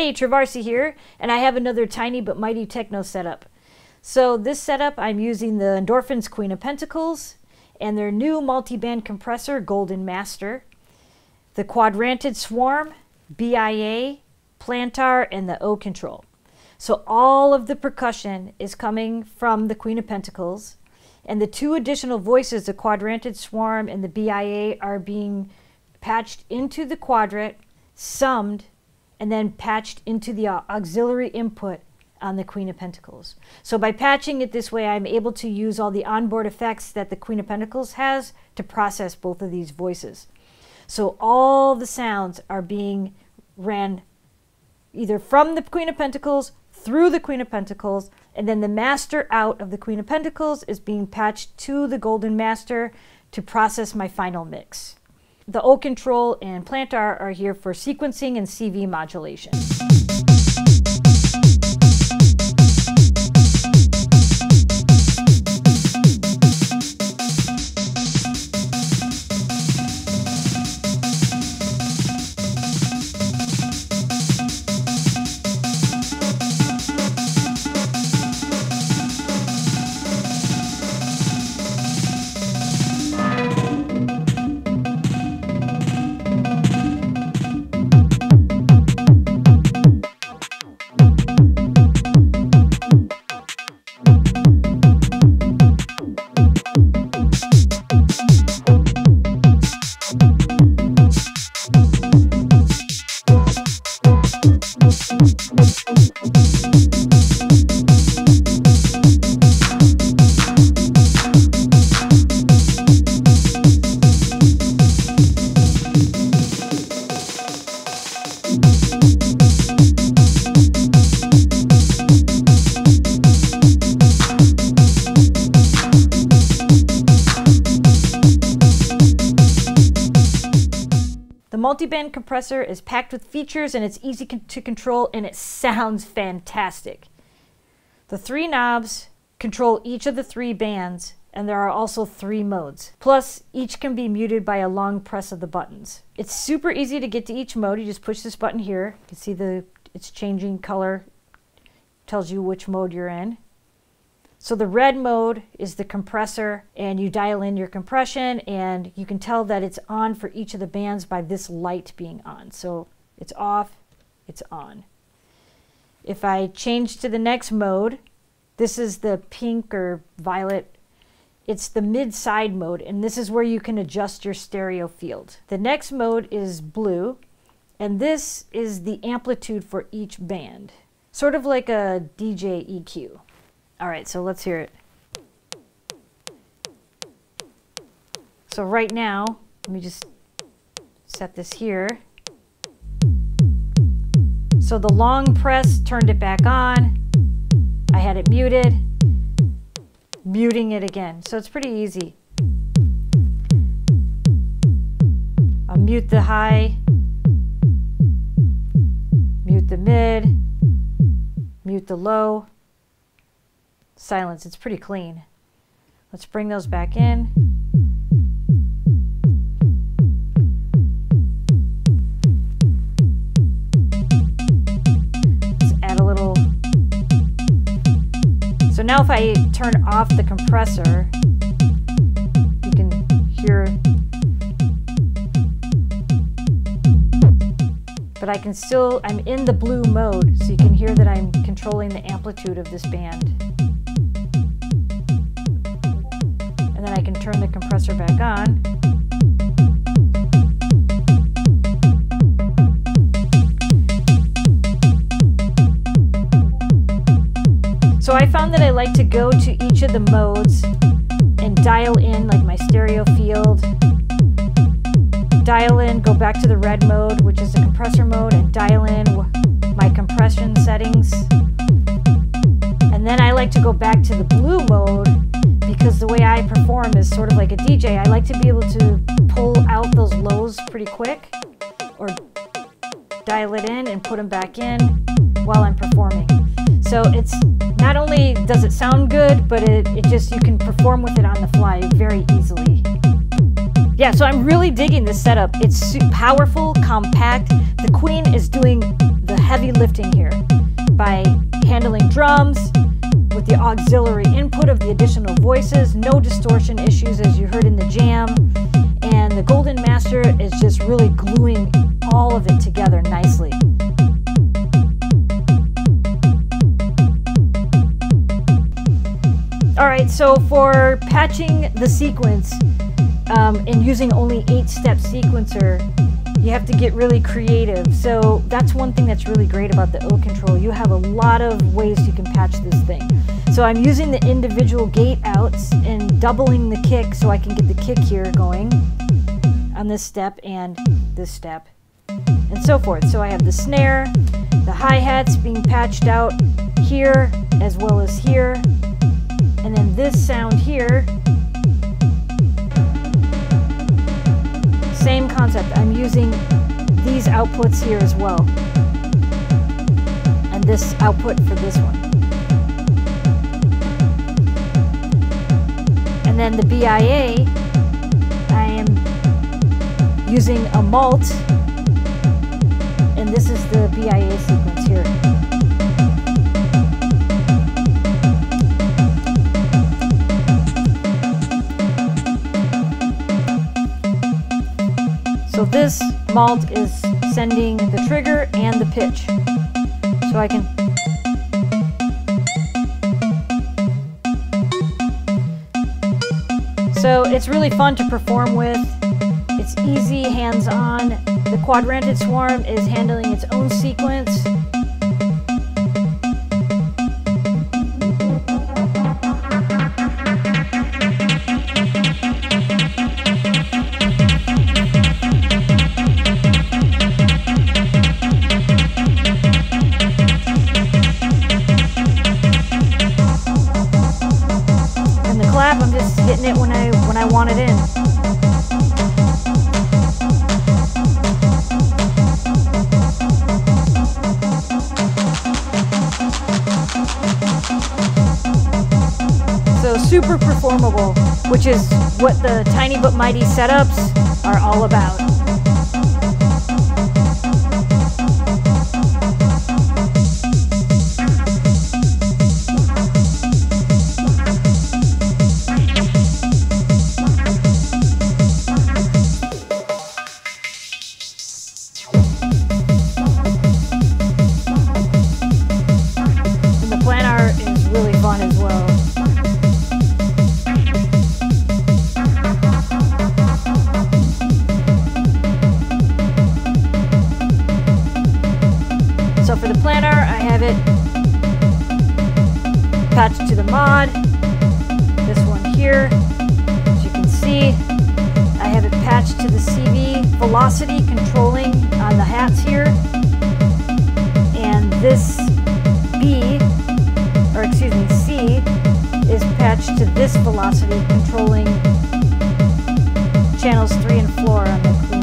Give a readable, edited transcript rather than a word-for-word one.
Hey, Travarsi here, and I have another tiny but mighty techno setup. So this setup, I'm using the Endorphin's Queen of Pentacles and their new multi-band compressor, Golden Master, the Quadrantid Swarm, BIA, Planar and the O-Ctrl. So all of the percussion is coming from the Queen of Pentacles, and the two additional voices, the Quadrantid Swarm and the BIA, are being patched into the quadrant, summed, and then patched into the auxiliary input on the Queen of Pentacles. So by patching it this way, I'm able to use all the onboard effects that the Queen of Pentacles has to process both of these voices. So all the sounds are being ran either from the Queen of Pentacles through the Queen of Pentacles, and then the master out of the Queen of Pentacles is being patched to the Golden Master to process my final mix. The O-Ctrl and Planar are here for sequencing and CV modulation. The multi-band compressor is packed with features, and it's easy to control, and it sounds fantastic. The three knobs control each of the three bands, and there are also 3 modes. Plus, each can be muted by a long press of the buttons. It's super easy to get to each mode. You just push this button here. You can see it's changing color, tells you which mode you're in. So the red mode is the compressor, and you dial in your compression, and you can tell that it's on for each of the bands by this light being on. So it's off, it's on. If I change to the next mode, this is the pink or violet. It's the mid-side mode, and this is where you can adjust your stereo field. The next mode is blue, and this is the amplitude for each band. Sort of like a DJ EQ. All right, so let's hear it. So right now, let me just set this here. So the long press turned it back on. I had it muted, muting it again. So it's pretty easy. I'll mute the high, mute the mid, mute the low. Silence. It's pretty clean. Let's bring those back in. Let's add a little. So now if I turn off the compressor, you can hear, but I can still, I'm in the blue mode, so you can hear that I'm controlling the amplitude of this band. And then I can turn the compressor back on. So I found that I like to go to each of the modes and dial in like my stereo field. Dial in, go back to the red mode, which is the compressor mode, and dial in my compression settings. And then I like to go back to the blue mode, because the way I perform is sort of like a DJ. I like to be able to pull out those lows pretty quick, or dial it in and put them back in while I'm performing. So it's not only does it sound good, but it just, you can perform with it on the fly very easily. Yeah, so I'm really digging this setup. It's powerful, compact. The Queen is doing the heavy lifting here by handling drums with the auxiliary input of the additional voices, no distortion issues as you heard in the jam, and the Golden Master is just really gluing all of it together nicely. Alright, so for patching the sequence and using only 8-step sequencer, you have to get really creative. So that's one thing that's really great about the O-Control. You have a lot of ways you can patch this thing. So I'm using the individual gate outs and doubling the kick so I can get the kick here going on this step and this step and so forth. So I have the snare, the hi-hats being patched out here as well as here, and then this sound here, same concept. I'm using these outputs here as well, and this output for this one. And then the BIA, I am using a mult, and this is the BIA sequence here. So this mult is sending the trigger and the pitch. So I can So it's really fun to perform with. It's easy, hands-on. The Quadrantid Swarm is handling its own sequence. And the clap, I'm just hitting it when I want it in. So super performable, which is what the tiny but mighty setups are all about. And the Planar is really fun as well. So for the Planar, I have it patched to the mod, this one here, as you can see. I have it patched to the CV velocity controlling on the hats here. And this C is patched to this velocity controlling channels 3 and 4 on the